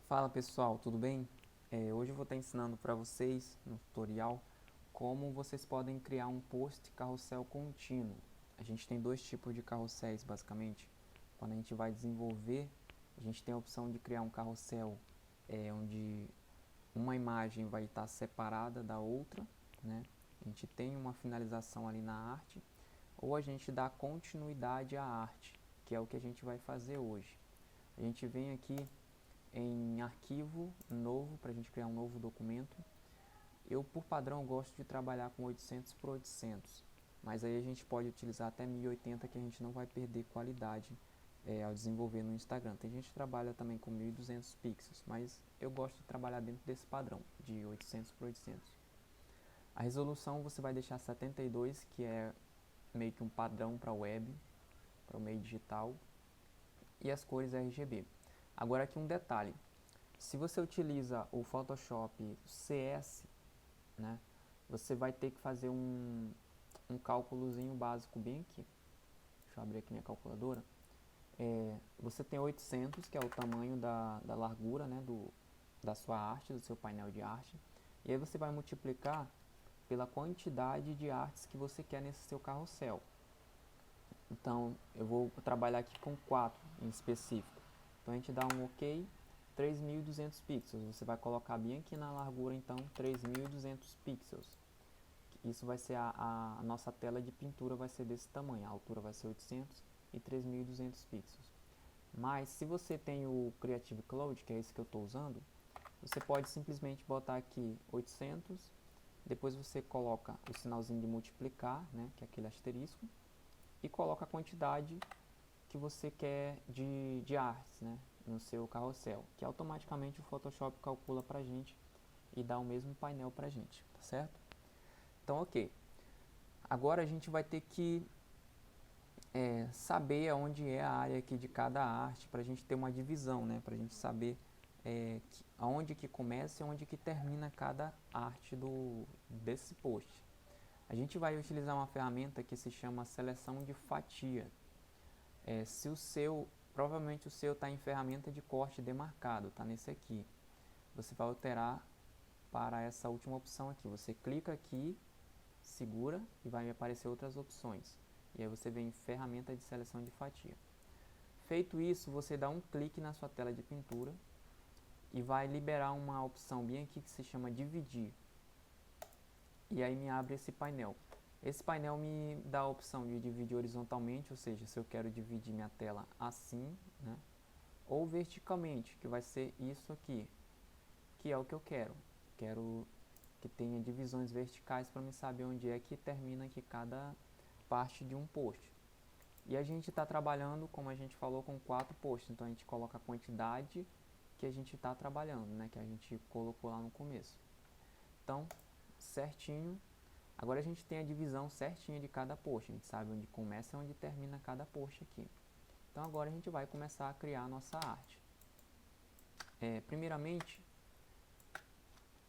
Fala pessoal, tudo bem? Hoje eu vou estar ensinando para vocês no tutorial como vocês podem criar um post carrossel contínuo. A gente tem dois tipos de carrosséis basicamente. Quando a gente vai desenvolver, a gente tem a opção de criar um carrossel onde uma imagem vai estar separada da outra, né? A gente tem uma finalização ali na arte, ou a gente dá continuidade à arte, que é o que a gente vai fazer hoje. A gente vem aqui em arquivo novo, para a gente criar um novo documento. Eu, por padrão, gosto de trabalhar com 800 por 800, mas aí a gente pode utilizar até 1080, que a gente não vai perder qualidade ao desenvolver no Instagram. Tem gente que trabalha também com 1200 pixels, mas eu gosto de trabalhar dentro desse padrão, de 800 por 800. A resolução você vai deixar 72, que é meio que um padrão para a web, para o meio digital, e as cores RGB. Agora aqui um detalhe: se você utiliza o Photoshop CS, né, você vai ter que fazer um cálculozinho básico bem aqui. Deixa eu abrir aqui minha calculadora. Você tem 800, que é o tamanho da largura, né, da sua arte, do seu painel de arte. E aí você vai multiplicar pela quantidade de artes que você quer nesse seu carrossel. Então, eu vou trabalhar aqui com 4 em específico. Então, a gente dá um OK, 3.200 pixels. Você vai colocar bem aqui na largura, então, 3.200 pixels. Isso vai ser a nossa tela de pintura, vai ser desse tamanho. A altura vai ser 800 e 3.200 pixels. Mas, se você tem o Creative Cloud, que é esse que eu estou usando, você pode simplesmente botar aqui 800, depois você coloca o sinalzinho de multiplicar, né, que é aquele asterisco, e coloca a quantidade que você quer de artes, né, no seu carrossel, que automaticamente o Photoshop calcula pra gente e dá o mesmo painel pra gente, tá certo? Então, ok. Agora a gente vai ter que saber aonde é a área aqui de cada arte, para a gente ter uma divisão, né, para a gente saber aonde que começa e onde que termina cada arte desse post. A gente vai utilizar uma ferramenta que se chama seleção de fatia. Se o seu, provavelmente o seu está em ferramenta de corte demarcado, está nesse aqui. Você vai alterar para essa última opção aqui. Você clica aqui, segura e vai aparecer outras opções. E aí você vem em ferramenta de seleção de fatia. Feito isso, você dá um clique na sua tela de pintura e vai liberar uma opção bem aqui que se chama dividir. E aí me abre esse painel. Esse painel me dá a opção de dividir horizontalmente, ou seja, se eu quero dividir minha tela assim, né? Ou verticalmente, que vai ser isso aqui, que é o que eu quero. Quero que tenha divisões verticais para me saber onde é que termina aqui cada parte de um post. E a gente está trabalhando, como a gente falou, com 4 posts. Então a gente coloca a quantidade que a gente está trabalhando, né? Que a gente colocou lá no começo. Então, certinho. Agora a gente tem a divisão certinha de cada post. A gente sabe onde começa e onde termina cada post aqui. Então agora a gente vai começar a criar a nossa arte. Primeiramente,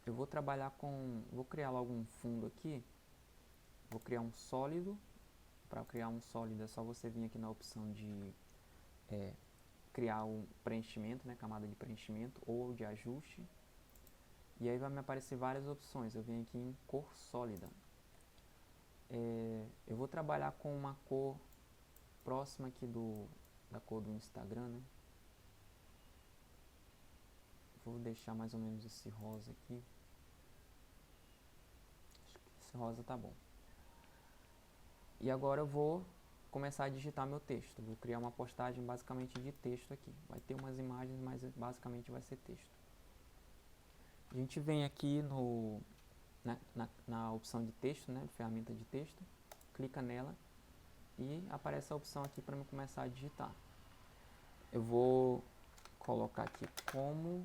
eu vou trabalhar com... Vou criar logo um fundo aqui. Vou criar um sólido. Para criar um sólido é só você vir aqui na opção de criar um preenchimento, né, camada de preenchimento ou de ajuste. E aí vai me aparecer várias opções. Eu venho aqui em cor sólida. Eu vou trabalhar com uma cor próxima aqui da cor do Instagram, né? Vou deixar mais ou menos esse rosa aqui. Acho que esse rosa tá bom. E agora eu vou começar a digitar meu texto. Vou criar uma postagem basicamente de texto aqui. Vai ter umas imagens, mas basicamente vai ser texto. A gente vem aqui na opção de texto, né, ferramenta de texto, clica nela e aparece a opção aqui para eu começar a digitar. Eu vou colocar aqui como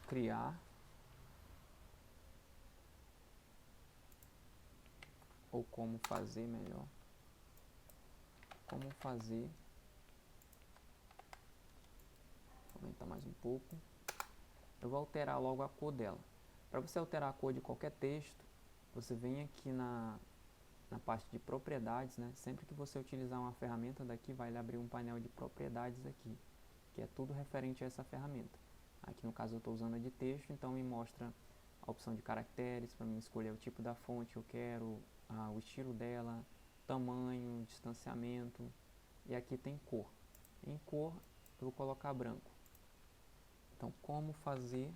criar ou como fazer melhor. Como fazer. Vou aumentar mais um pouco. Eu vou alterar logo a cor dela. Para você alterar a cor de qualquer texto, você vem aqui na parte de propriedades, né? Sempre que você utilizar uma ferramenta daqui, vai abrir um painel de propriedades aqui, que é tudo referente a essa ferramenta. Aqui no caso eu estou usando a de texto, então me mostra a opção de caracteres, para mim escolher o tipo da fonte que eu quero, o estilo dela, tamanho, distanciamento, e aqui tem cor. Em cor eu vou colocar branco. Então, como fazer?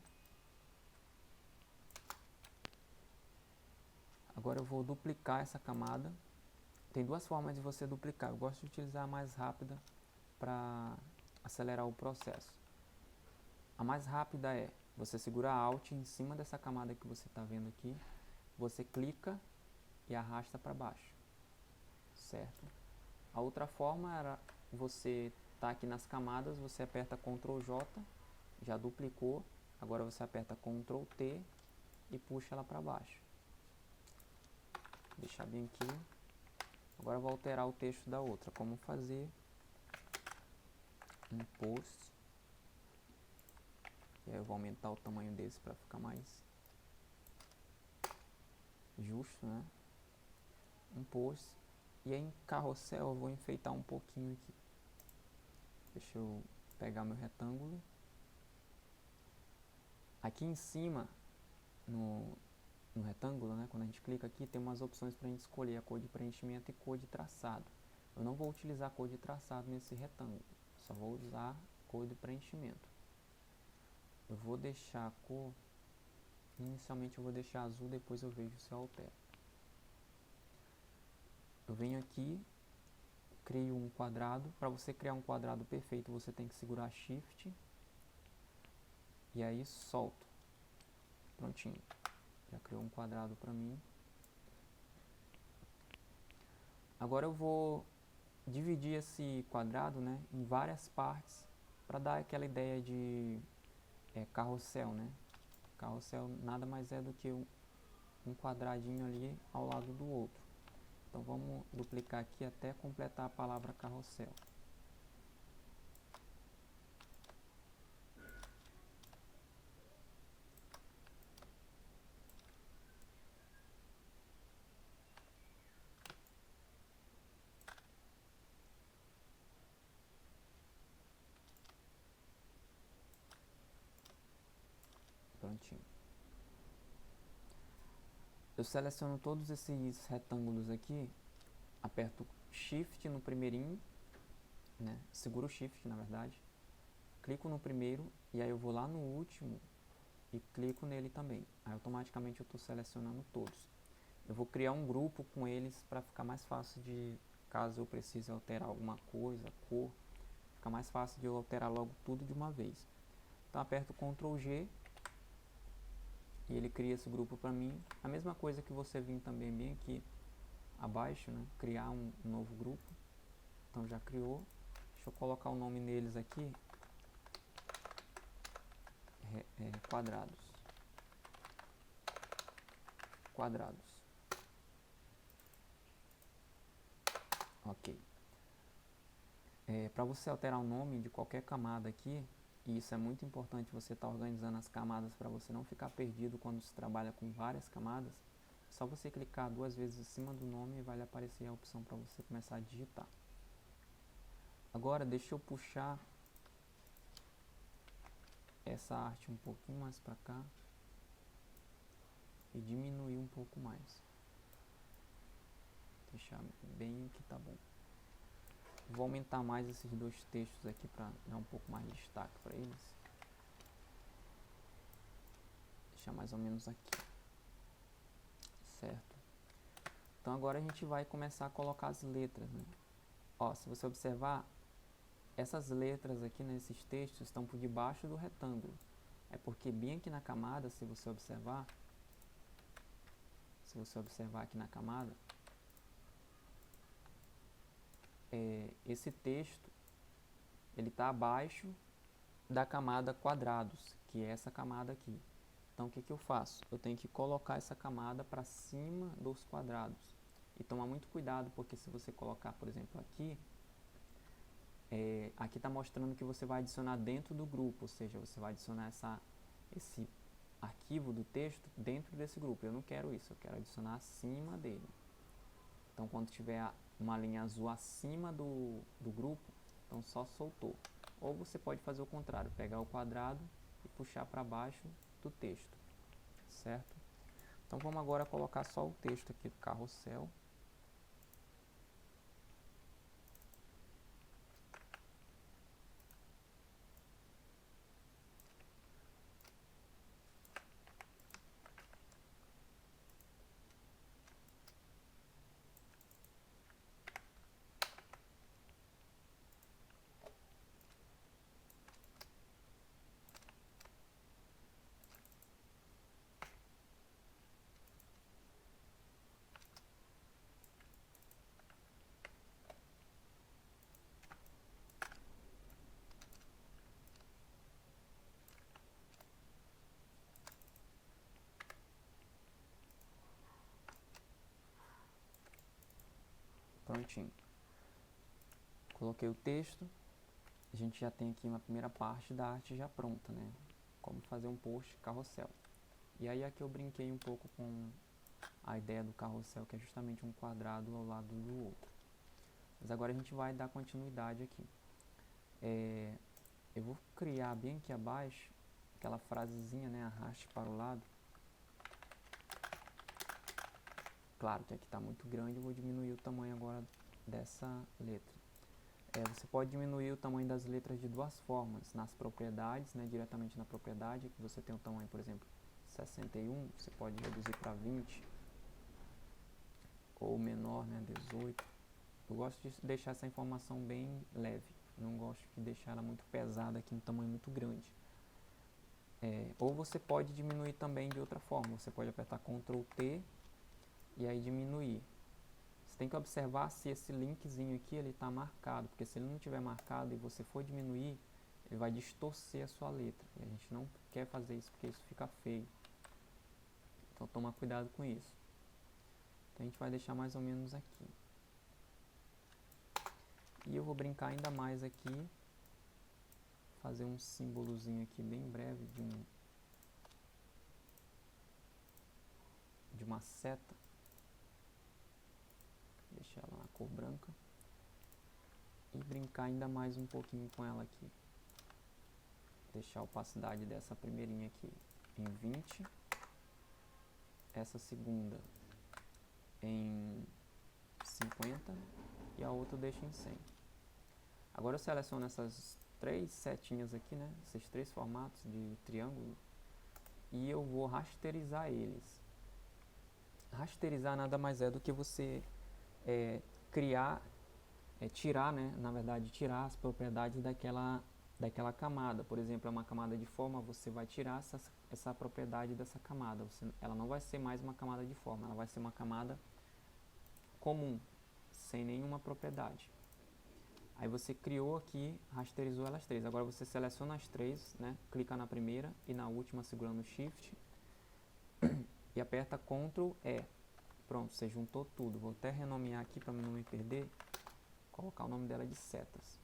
Agora eu vou duplicar essa camada. Tem duas formas de você duplicar. Eu gosto de utilizar a mais rápida para acelerar o processo. A mais rápida é você segurar Alt em cima dessa camada que você está vendo aqui. Você clica e arrasta para baixo. Certo? A outra forma era você tá aqui nas camadas, você aperta Ctrl J, já duplicou. Agora você aperta Ctrl T e puxa ela para baixo. Deixar bem aqui. Agora eu vou alterar o texto da outra. Como fazer um post. E aí eu vou aumentar o tamanho desse para ficar mais justo, né? Um post. E aí em carrossel eu vou enfeitar um pouquinho aqui. Deixa eu pegar meu retângulo. Aqui em cima, no retângulo, né, quando a gente clica aqui, tem umas opções para a gente escolher a cor de preenchimento e cor de traçado. Eu não vou utilizar a cor de traçado nesse retângulo, só vou usar a cor de preenchimento. Eu vou deixar a cor, inicialmente eu vou deixar azul, depois eu vejo se eu altero. Eu venho aqui, crio um quadrado. Para você criar um quadrado perfeito, você tem que segurar Shift e aí solto. Prontinho. Já criou um quadrado para mim. Agora eu vou dividir esse quadrado, né, em várias partes para dar aquela ideia de carrossel, né? Carrossel nada mais é do que um quadradinho ali ao lado do outro. Então vamos duplicar aqui até completar a palavra carrossel. Prontinho. Eu seleciono todos esses retângulos aqui, aperto Shift no primeirinho, né? Seguro o Shift na verdade, clico no primeiro e aí eu vou lá no último e clico nele também. Aí automaticamente eu estou selecionando todos. Eu vou criar um grupo com eles para ficar mais fácil de, caso eu precise alterar alguma coisa, cor, fica mais fácil de eu alterar logo tudo de uma vez. Então aperto Ctrl G e ele cria esse grupo para mim. A mesma coisa que você vir também bem aqui abaixo, né? Criar um novo grupo. Então já criou. Deixa eu colocar o nome neles aqui. Quadrados. Quadrados. Ok. Para você alterar o nome de qualquer camada aqui, e isso é muito importante você estar organizando as camadas para você não ficar perdido quando se trabalha com várias camadas, é só você clicar duas vezes em cima do nome e vai lhe aparecer a opção para você começar a digitar. Agora deixa eu puxar essa arte um pouquinho mais para cá e diminuir um pouco mais. Deixar bem que tá bom. Vou aumentar mais esses dois textos aqui para dar um pouco mais de destaque para eles. Deixar mais ou menos aqui. Certo? Então agora a gente vai começar a colocar as letras, né? Ó, se você observar, essas letras aqui nesses textos estão por debaixo do retângulo. É porque bem aqui na camada, se você observar aqui na camada, esse texto ele está abaixo da camada quadrados, que é essa camada aqui. Então o que eu faço? Eu tenho que colocar essa camada para cima dos quadrados. E tomar muito cuidado, porque se você colocar, por exemplo, aqui, aqui está mostrando que você vai adicionar dentro do grupo, ou seja, você vai adicionar esse arquivo do texto dentro desse grupo. Eu não quero isso, eu quero adicionar acima dele. Então quando tiver uma linha azul acima do grupo, então só soltou. Ou você pode fazer o contrário, pegar o quadrado e puxar para baixo do texto, certo? Então vamos agora colocar só o texto aqui do carrossel. Prontinho. Coloquei o texto. A gente já tem aqui uma primeira parte da arte já pronta, né? Como fazer um post carrossel. E aí aqui eu brinquei um pouco com a ideia do carrossel, que é justamente um quadrado ao lado do outro. Mas agora a gente vai dar continuidade aqui. Eu vou criar bem aqui abaixo aquela frasezinha, né? Arraste para o lado. Claro que aqui está muito grande, eu vou diminuir o tamanho agora dessa letra. Você pode diminuir o tamanho das letras de duas formas. Nas propriedades, né, diretamente na propriedade, que você tem o tamanho, por exemplo, 61, você pode reduzir para 20, ou menor, né, 18. Eu gosto de deixar essa informação bem leve, não gosto de deixar ela muito pesada aqui, um tamanho muito grande. Ou você pode diminuir também de outra forma, você pode apertar Ctrl T e aí diminuir. Você tem que observar se esse linkzinho aqui ele está marcado, porque se ele não estiver marcado e você for diminuir, ele vai distorcer a sua letra. E a gente não quer fazer isso porque isso fica feio. Então toma cuidado com isso. Então a gente vai deixar mais ou menos aqui. E eu vou brincar ainda mais aqui, fazer um símbolozinho aqui bem breve de uma seta. Deixar ela na cor branca. E brincar ainda mais um pouquinho com ela aqui. Deixar a opacidade dessa primeirinha aqui em 20. Essa segunda em 50. E a outra eu deixo em 100. Agora eu seleciono essas três setinhas aqui, né? Esses três formatos de triângulo. E eu vou rasterizar eles. Rasterizar nada mais é do que você tirar, né? Na verdade, tirar as propriedades daquela camada. Por exemplo, é uma camada de forma, você vai tirar essa propriedade dessa camada. Ela não vai ser mais uma camada de forma, ela vai ser uma camada comum, sem nenhuma propriedade. Aí você criou aqui, rasterizou elas três. Agora você seleciona as três, né? Clica na primeira e na última segurando o Shift e aperta Ctrl E. Pronto, você juntou tudo. Vou até renomear aqui para não me perder. Colocar o nome dela de setas.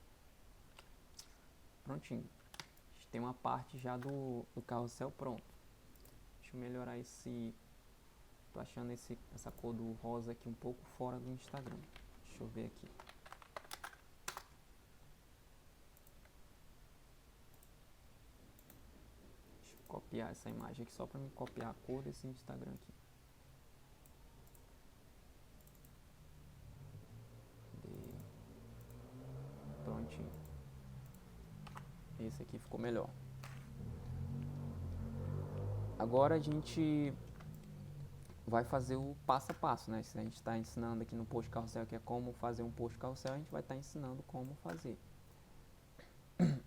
Prontinho. A gente tem uma parte já do carrossel pronto. Deixa eu melhorar esse... Tô achando essa cor do rosa aqui um pouco fora do Instagram. Deixa eu ver aqui. Deixa eu copiar essa imagem aqui só para me copiar a cor desse Instagram aqui. Prontinho. Esse aqui ficou melhor. Agora a gente vai fazer o passo a passo, né? Se a gente está ensinando aqui no post carrossel, que é como fazer um post carrossel, a gente vai estar ensinando como fazer.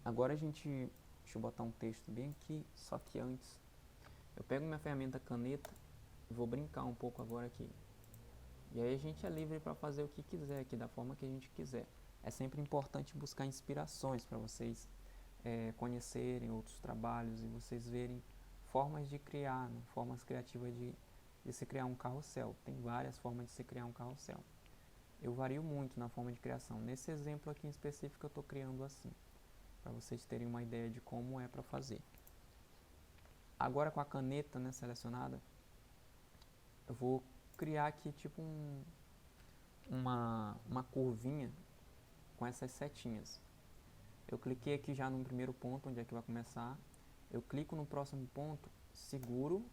Agora deixa eu botar um texto bem aqui, só que antes, eu pego minha ferramenta caneta e vou brincar um pouco agora aqui. E aí a gente é livre para fazer o que quiser aqui, da forma que a gente quiser. É sempre importante buscar inspirações para vocês conhecerem outros trabalhos e vocês verem formas de criar, né? Formas criativas de se criar um carrossel. Tem várias formas de se criar um carrossel. Eu vario muito na forma de criação. Nesse exemplo aqui em específico eu estou criando assim, para vocês terem uma ideia de como é para fazer. Agora com a caneta, né, selecionada, eu vou criar aqui tipo uma curvinha com essas setinhas. Eu cliquei aqui já no primeiro ponto, onde é que vai começar. Eu clico no próximo ponto, seguro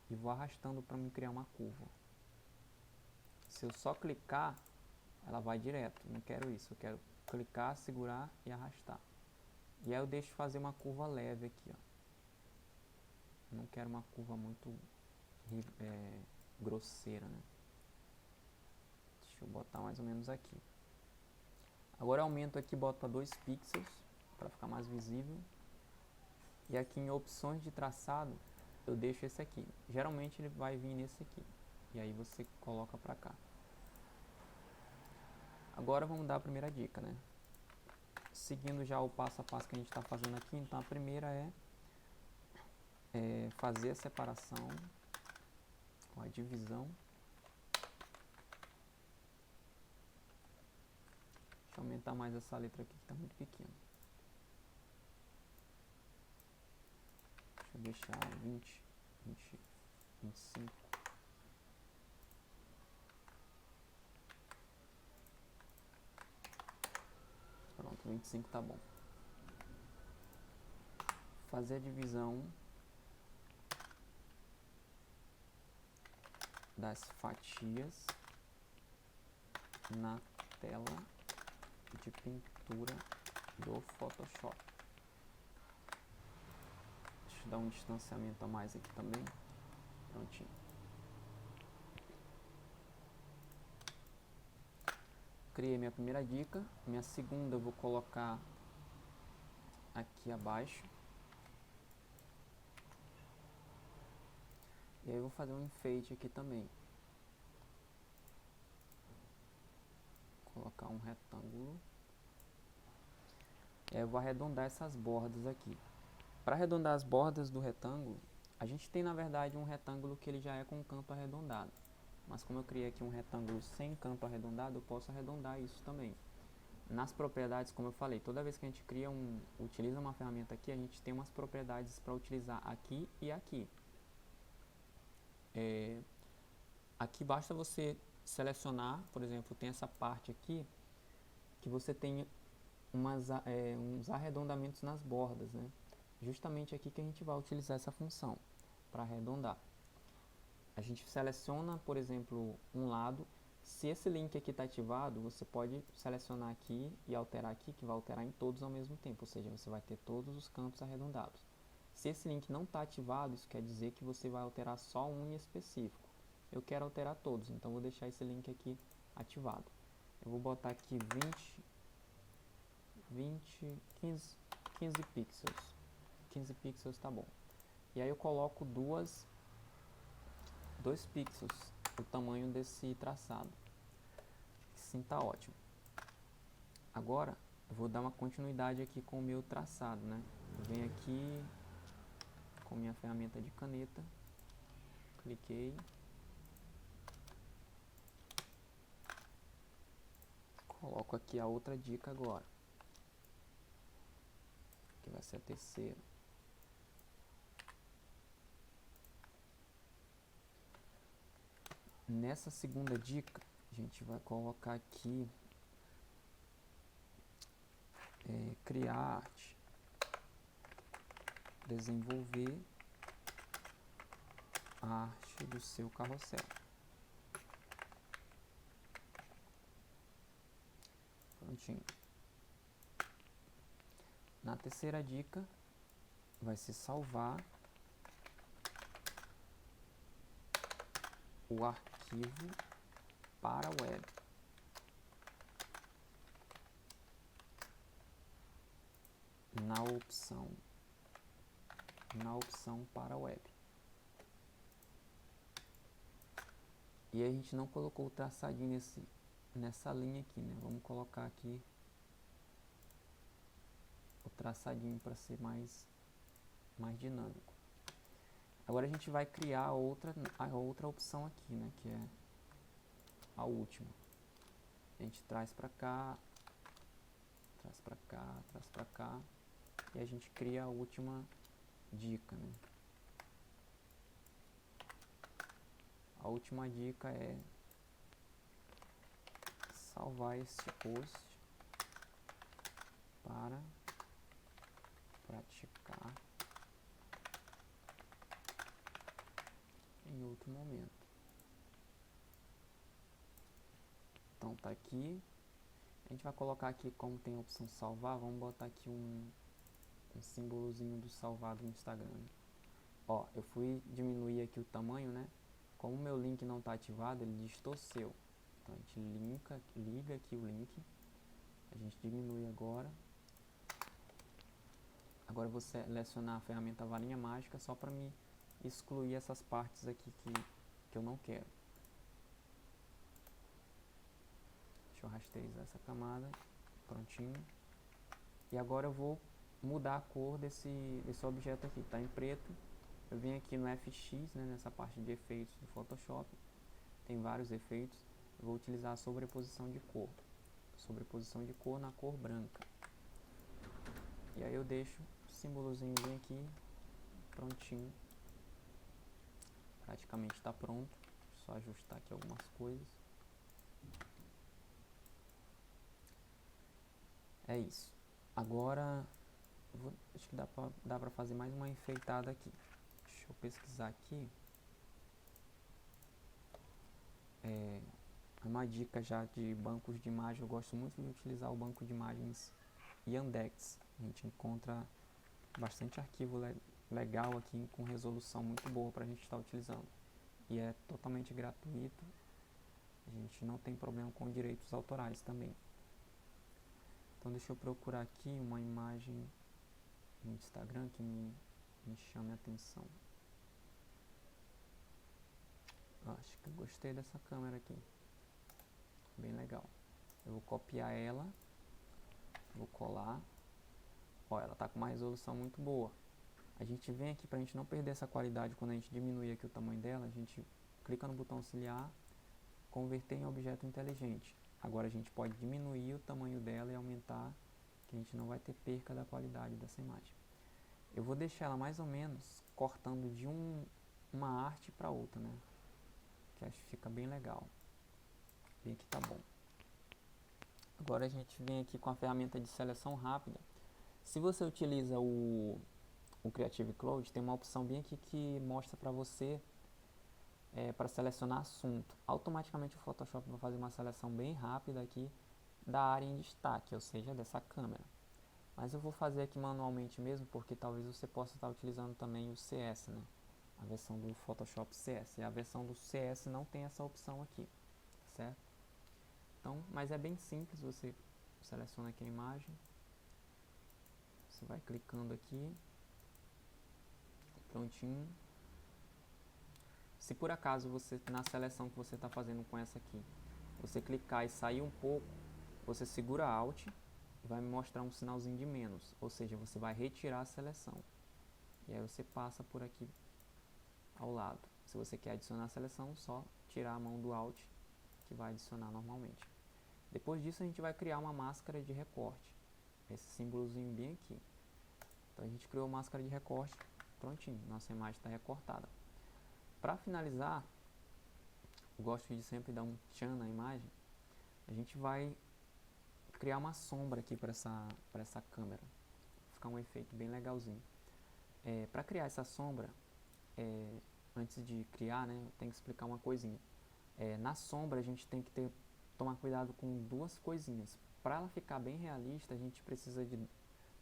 e vou arrastando para me criar uma curva. Se eu só clicar, ela vai direto. Não quero isso, eu quero clicar, segurar e arrastar. E aí eu deixo fazer uma curva leve aqui, ó. Não quero uma curva muito grosseira, né? Deixa eu botar mais ou menos aqui. Agora eu aumento aqui, boto para 2 pixels para ficar mais visível. E aqui em opções de traçado eu deixo esse aqui. Geralmente ele vai vir nesse aqui. E aí você coloca para cá. Agora vamos dar a primeira dica, né? Seguindo já o passo a passo que a gente está fazendo aqui. Então a primeira é fazer a separação, com a divisão. Deixa eu aumentar mais essa letra aqui que está muito pequena. Deixa eu deixar 20, 25. Pronto, 25 tá bom. Fazer a divisão das fatias na tela de pintura do Photoshop. Deixa eu dar um distanciamento a mais aqui também. Prontinho. Criei minha primeira dica. Minha segunda eu vou colocar aqui abaixo. E aí eu vou fazer um enfeite aqui também. Colocar um retângulo. E aí eu vou arredondar essas bordas aqui. Para arredondar as bordas do retângulo, a gente tem na verdade um retângulo que ele já é com canto arredondado. Mas como eu criei aqui um retângulo sem canto arredondado, eu posso arredondar isso também. Nas propriedades, como eu falei, toda vez que a gente utiliza uma ferramenta aqui, a gente tem umas propriedades para utilizar aqui e aqui. Aqui basta você selecionar, por exemplo, tem essa parte aqui, que você tem uns arredondamentos nas bordas, né? Justamente aqui que a gente vai utilizar essa função, para arredondar. A gente seleciona, por exemplo, um lado. Se esse link aqui está ativado, você pode selecionar aqui e alterar aqui, que vai alterar em todos ao mesmo tempo, ou seja, você vai ter todos os cantos arredondados. Se esse link não está ativado, isso quer dizer que você vai alterar só um em específico. Eu quero alterar todos, então vou deixar esse link aqui ativado. Eu vou botar aqui 15 pixels. 15 pixels tá bom. E aí eu coloco 2 pixels, o tamanho desse traçado. Sim, tá ótimo. Agora eu vou dar uma continuidade aqui com o meu traçado, né? Eu venho aqui com minha ferramenta de caneta, cliquei, coloco aqui a outra dica agora, que vai ser a terceira. Nessa segunda dica, a gente vai colocar aqui criar arte, desenvolver a arte do seu carrossel. Prontinho. Na terceira dica, vai ser salvar o arquivo para a web. Na opção para a web. E a gente não colocou o traçadinho nessa linha aqui, né? Vamos colocar aqui o traçadinho para ser mais dinâmico. Agora a gente vai criar a outra opção aqui, né? Que é a última. A gente traz para cá, traz para cá, traz para cá. E a gente cria a última dica, né? A última dica é salvar esse post para explicar em outro momento. Então tá aqui. A gente vai colocar aqui, como tem a opção salvar, vamos botar aqui um símbolozinho do salvado no Instagram. Ó, eu fui diminuir aqui o tamanho, né? Como o meu link não está ativado, ele distorceu. Então a gente liga aqui o link. A gente diminui agora. Agora eu vou selecionar a ferramenta varinha mágica só para me excluir essas partes aqui que eu não quero. Deixa eu rasterizar essa camada. Prontinho. E agora eu vou mudar a cor desse objeto aqui. Está em preto. Eu venho aqui no FX, né, nessa parte de efeitos do Photoshop. Tem vários efeitos. Eu vou utilizar a sobreposição de cor. Sobreposição de cor na cor branca. E aí eu deixo o símbolozinho bem aqui, prontinho. Praticamente está pronto. Só ajustar aqui algumas coisas. É isso. Agora, acho que dá pra fazer mais uma enfeitada aqui. Deixa eu pesquisar aqui. Uma dica já de bancos de imagem, eu gosto muito de utilizar o banco de imagens Yandex. A gente encontra bastante arquivo legal aqui com resolução muito boa para a gente estar utilizando. E é totalmente gratuito. A gente não tem problema com direitos autorais também. Então deixa eu procurar aqui uma imagem no Instagram que me chame a atenção. Acho que eu gostei dessa câmera aqui. Bem legal. Eu vou copiar ela. Vou colar. Ó, ela tá com uma resolução muito boa. A gente vem aqui, pra gente não perder essa qualidade, quando a gente diminuir aqui o tamanho dela, a gente clica no botão auxiliar, converter em objeto inteligente. Agora a gente pode diminuir o tamanho dela e aumentar, que a gente não vai ter perca da qualidade dessa imagem. Eu vou deixar ela mais ou menos cortando de uma arte para outra, né? Que acho que fica bem legal. Bem aqui tá bom. Agora a gente vem aqui com a ferramenta de seleção rápida. Se você utiliza o Creative Cloud, tem uma opção bem aqui que mostra para você para selecionar assunto. Automaticamente o Photoshop vai fazer uma seleção bem rápida aqui da área em destaque, ou seja, dessa câmera. Mas eu vou fazer aqui manualmente mesmo, porque talvez você possa estar utilizando também o CS, né? A versão do Photoshop CS. E a versão do CS não tem essa opção aqui, certo? Então, mas é bem simples, você seleciona aqui a imagem. Você vai clicando aqui. Prontinho. Se por acaso você, na seleção que você está fazendo com essa aqui, você clicar e sair um pouco, você segura Alt e vai me mostrar um sinalzinho de menos, ou seja, você vai retirar a seleção. E aí você passa por aqui ao lado. Se você quer adicionar a seleção, só tirar a mão do Alt que vai adicionar normalmente. Depois disso a gente vai criar uma máscara de recorte. Esse símbolozinho bem aqui. Então a gente criou a máscara de recorte, prontinho, nossa imagem está recortada. Para finalizar, eu gosto de sempre dar um tchan na imagem. A gente vai criar uma sombra aqui para essa câmera. Vai ficar um efeito bem legalzinho. Para criar essa sombra, antes de criar, né, eu tenho que explicar uma coisinha. Na sombra a gente tem que tomar cuidado com duas coisinhas. Para ela ficar bem realista, a gente precisa de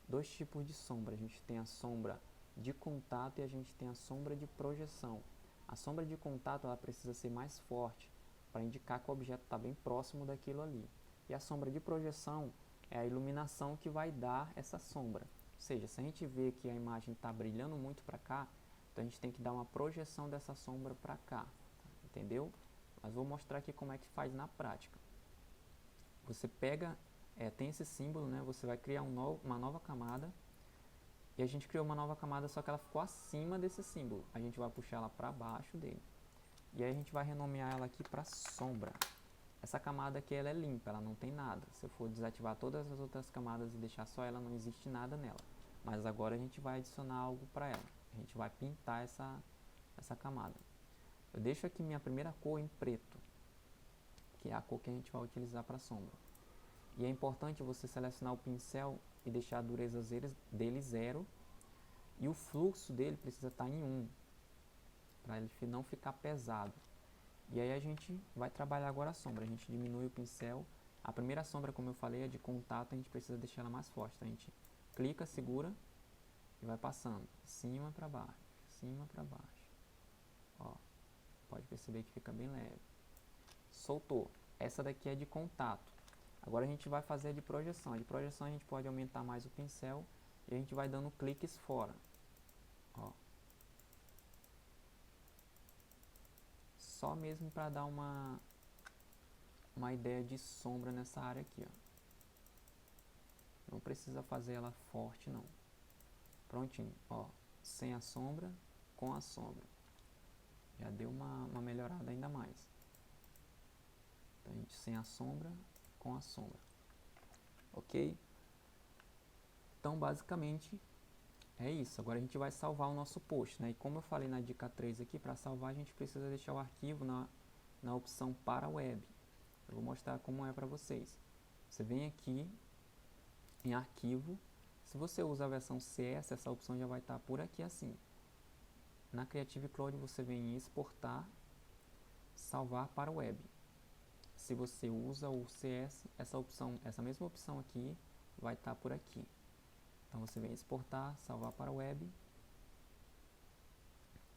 dois tipos de sombra. A gente tem a sombra de contato e a gente tem a sombra de projeção. A sombra de contato ela precisa ser mais forte para indicar que o objeto está bem próximo daquilo ali. E a sombra de projeção é a iluminação que vai dar essa sombra. Ou seja, se a gente vê que a imagem está brilhando muito para cá, então a gente tem que dar uma projeção dessa sombra para cá. Entendeu? Mas vou mostrar aqui como é que faz na prática. Você pega, tem esse símbolo, né? Você vai criar uma nova camada. E a gente criou uma nova camada, só que ela ficou acima desse símbolo. A gente vai puxar ela para baixo dele. E aí a gente vai renomear ela aqui para sombra. Essa camada aqui ela é limpa, ela não tem nada. Se eu for desativar todas as outras camadas e deixar só ela, não existe nada nela. Mas agora a gente vai adicionar algo para ela. A gente vai pintar essa camada. Eu deixo aqui minha primeira cor em preto, que é a cor que a gente vai utilizar para sombra. E é importante você selecionar o pincel e deixar a dureza dele 0 E o fluxo dele precisa estar em 1, para ele não ficar pesado. E aí a gente vai trabalhar agora a sombra. A gente diminui o pincel. A primeira sombra, como eu falei, é de contato, a gente precisa deixar ela mais forte. Então a gente clica, segura e vai passando, de cima para baixo, de cima para baixo. Ó, pode perceber que fica bem leve. Soltou. Essa daqui é de contato. Agora a gente vai fazer a de projeção. A de projeção a gente pode aumentar mais o pincel e a gente vai dando cliques fora. Ó. Só mesmo para dar uma ideia de sombra nessa área aqui, ó. Não precisa fazer ela forte, não. Prontinho, ó. Sem a sombra, com a sombra. Já deu uma melhorada ainda mais. Então, a gente sem a sombra, com a sombra. Ok? Então, basicamente, é isso. Agora a gente vai salvar o nosso post, né? E como eu falei na dica 3 aqui, para salvar a gente precisa deixar o arquivo na opção para web. Eu vou mostrar como é para vocês. Você vem aqui em arquivo. Se você usa a versão CS, essa opção já vai estar por aqui assim. Na Creative Cloud você vem em exportar, salvar para web. Se você usa o CS, essa mesma opção aqui vai estar por aqui. Então você vem exportar, salvar para web.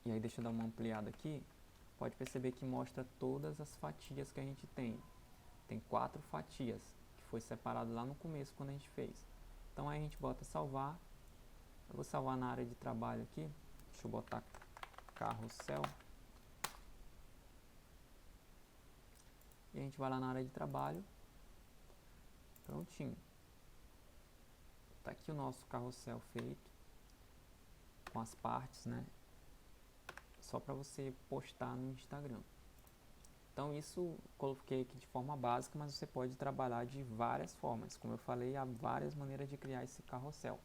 E aí deixa eu dar uma ampliada aqui. Pode perceber que mostra todas as fatias que a gente tem. Tem 4 fatias, que foi separado lá no começo quando a gente fez. Então aí a gente bota salvar. Eu vou salvar na área de trabalho aqui. Deixa eu botar carrossel. E a gente vai lá na área de trabalho. Prontinho. Tá aqui o nosso carrossel feito. Com as partes, né? Só para você postar no Instagram. Então isso coloquei aqui de forma básica, mas você pode trabalhar de várias formas. Como eu falei, há várias maneiras de criar esse carrossel.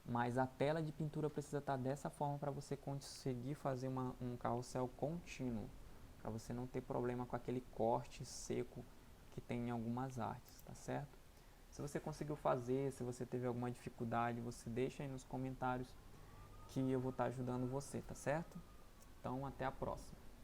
Mas a tela de pintura precisa estar dessa forma para você conseguir fazer um carrossel contínuo. Para você não ter problema com aquele corte seco que tem em algumas artes, tá certo? Se você conseguiu fazer, se você teve alguma dificuldade, você deixa aí nos comentários que eu vou estar ajudando você, tá certo? Então até a próxima.